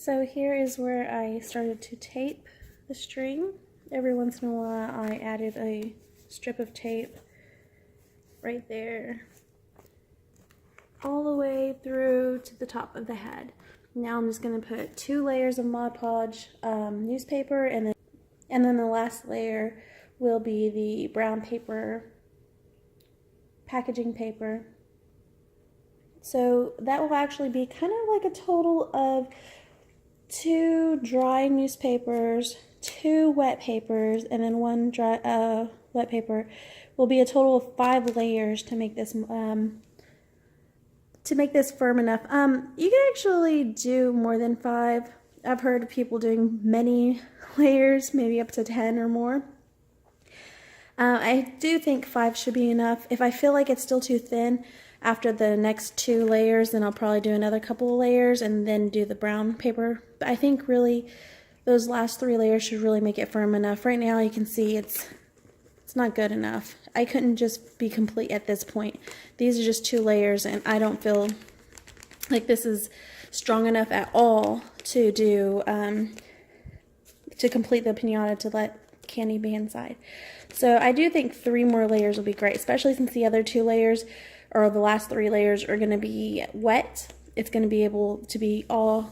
So here is where I started to tape the string. Every once in a while I added a strip of tape right there all the way through to the top of the head. Now I'm just going to put 2 layers of Mod Podge newspaper, and then the last layer will be the brown paper, packaging paper. So that will actually be kind of like a total of 2 dry newspapers, 2 wet papers, and then 1 dry wet paper. Will be a total of 5 layers to make this firm enough. You can actually do more than 5. I've heard of people doing many layers, maybe up to 10 or more. I do think 5 should be enough. If I feel like it's still too thin after the next 2 layers, then I'll probably do another couple of layers and then do the brown paper. But I think really those last 3 layers should really make it firm enough. Right now you can see it's not good enough. I couldn't just be complete at this point. These are just 2 layers, and I don't feel like this is strong enough at all to do to complete the pinata to let candy be inside. So I do think 3 more layers will be great, especially since the other 2 layers, or the last 3 layers, are going to be wet. It's going to be able to be all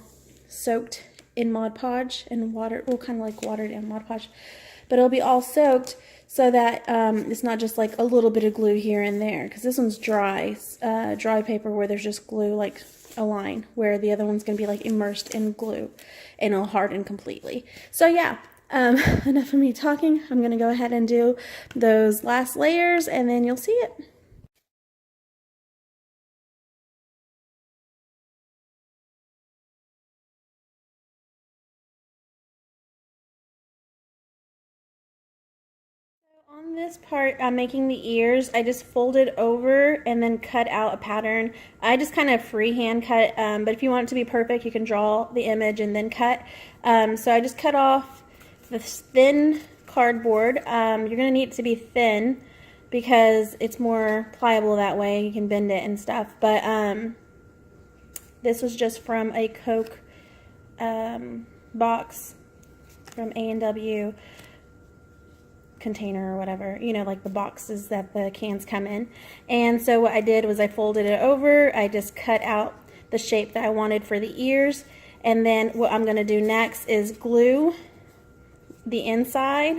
soaked in Mod Podge and water, well, kind of like watered in Mod Podge, but it'll be all soaked so that it's not just like a little bit of glue here and there, because this one's dry paper where there's just glue like a line, where the other one's going to be like immersed in glue and it'll harden completely. So yeah, enough of me talking. I'm going to go ahead and do those last layers and then you'll see it. On this part, I'm making the ears. I just folded over and then cut out a pattern. I just kind of freehand cut, but if you want it to be perfect, you can draw the image and then cut. So I just cut off this thin cardboard. You're going to need it to be thin because it's more pliable that way. You can bend it and stuff. But this was just from a Coke box from A&W container or whatever, you know, like the boxes that the cans come in. And so what I did was I folded it over. I just cut out the shape that I wanted for the ears, and then what I'm going to do next is glue the inside,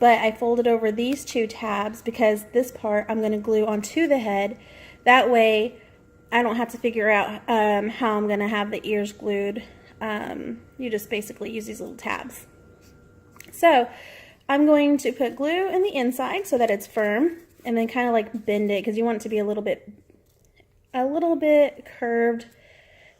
but I folded over these 2 tabs because this part I'm going to glue onto the head. That way I don't have to figure out how I'm going to have the ears glued. You just basically use these little tabs. So I'm going to put glue in the inside so that it's firm, and then kind of like bend it because you want it to be a little bit curved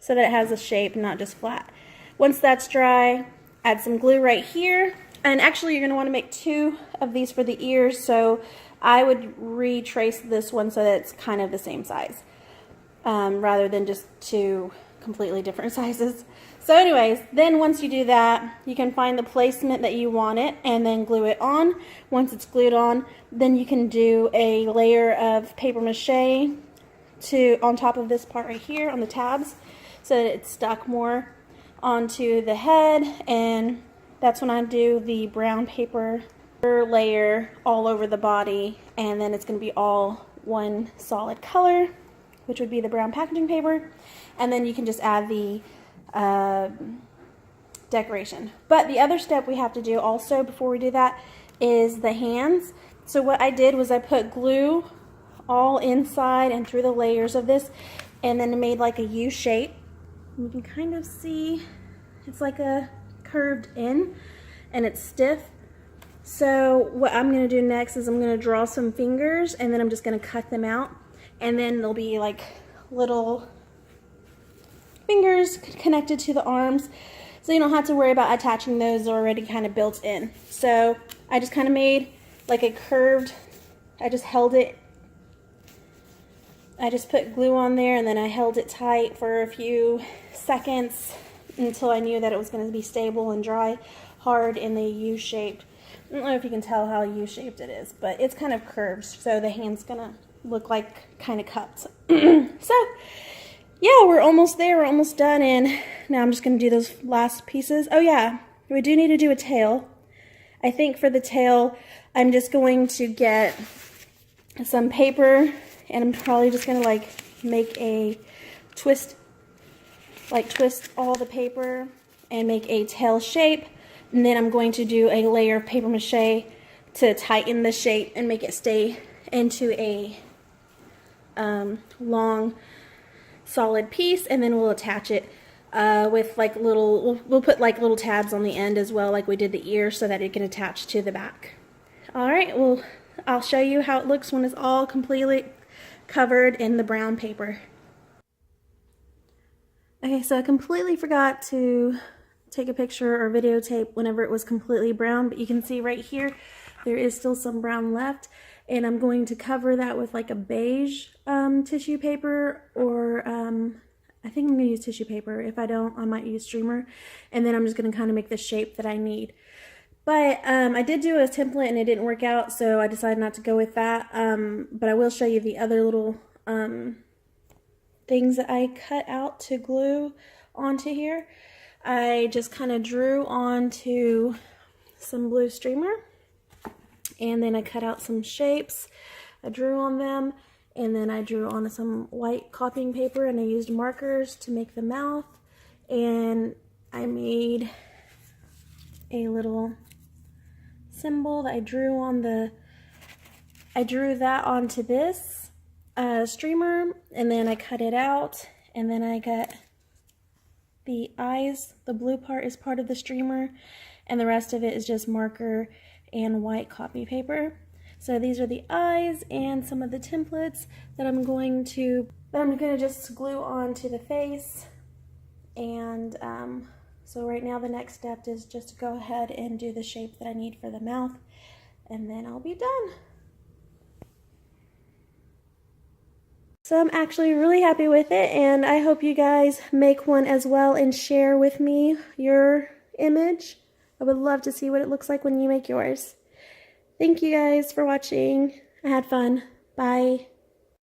so that it has a shape, not just flat. Once that's dry, add some glue right here. And actually you're going to want to make 2 of these for the ears, so I would retrace this one so that it's kind of the same size, rather than just 2 completely different sizes. So anyways, then once you do that, you can find the placement that you want it and then glue it on. Once it's glued on, then you can do a layer of paper mache on top of this part right here on the tabs so that it's stuck more onto the head. And that's when I do the brown paper layer all over the body, and then it's going to be all one solid color, which would be the brown packaging paper. And then you can just add the decoration. But the other step we have to do also before we do that is the hands. So what I did was I put glue all inside and through the layers of this, and then it made like a U shape. You can kind of see it's like a curved in and it's stiff. So what I'm going to do next is I'm going to draw some fingers, and then I'm just going to cut them out, and then there'll be like little fingers connected to the arms, so you don't have to worry about attaching those. Already kind of built in. So I just kind of made like a curved, I just put glue on there, and then I held it tight for a few seconds until I knew that it was going to be stable and dry hard in the U-shaped. I don't know if you can tell how U-shaped it is, but it's kind of curved, so the hand's going to look like kind of cups. So yeah, we're almost there. We're almost done. And now I'm just going to do those last pieces. Oh yeah, we do need to do a tail. I think for the tail, I'm just going to get some paper and I'm probably just going to like make a twist, like twist all the paper and make a tail shape. And then I'm going to do a layer of paper mache to tighten the shape and make it stay into a long solid piece, and then we'll attach it with like little, we'll put like little tabs on the end as well, like we did the ear, so that it can attach to the back. Alright, well, I'll show you how it looks when it's all completely covered in the brown paper. Okay, so I completely forgot to take a picture or videotape whenever it was completely brown, but you can see right here there is still some brown left, and I'm going to cover that with like a beige tissue paper, or I think I'm going to use tissue paper. If I don't, I might use streamer, and then I'm just going to kind of make the shape that I need. But I did do a template and it didn't work out, so I decided not to go with that, but I will show you the other little things that I cut out to glue onto here. I just kind of drew onto some blue streamer, and then I cut out some shapes. I drew on them, and then I drew on some white copying paper, and I used markers to make the mouth, and I made a little symbol that I drew on I drew that onto this streamer, and then I cut it out, and then I got the eyes. The blue part is part of the streamer, and the rest of it is just marker and white copy paper. So these are the eyes and some of the templates that I'm going to just glue onto the face. And so right now the next step is just to go ahead and do the shape that I need for the mouth, and then I'll be done. So I'm actually really happy with it, and I hope you guys make one as well and share with me your image. I would love to see what it looks like when you make yours. Thank you guys for watching. I had fun. Bye.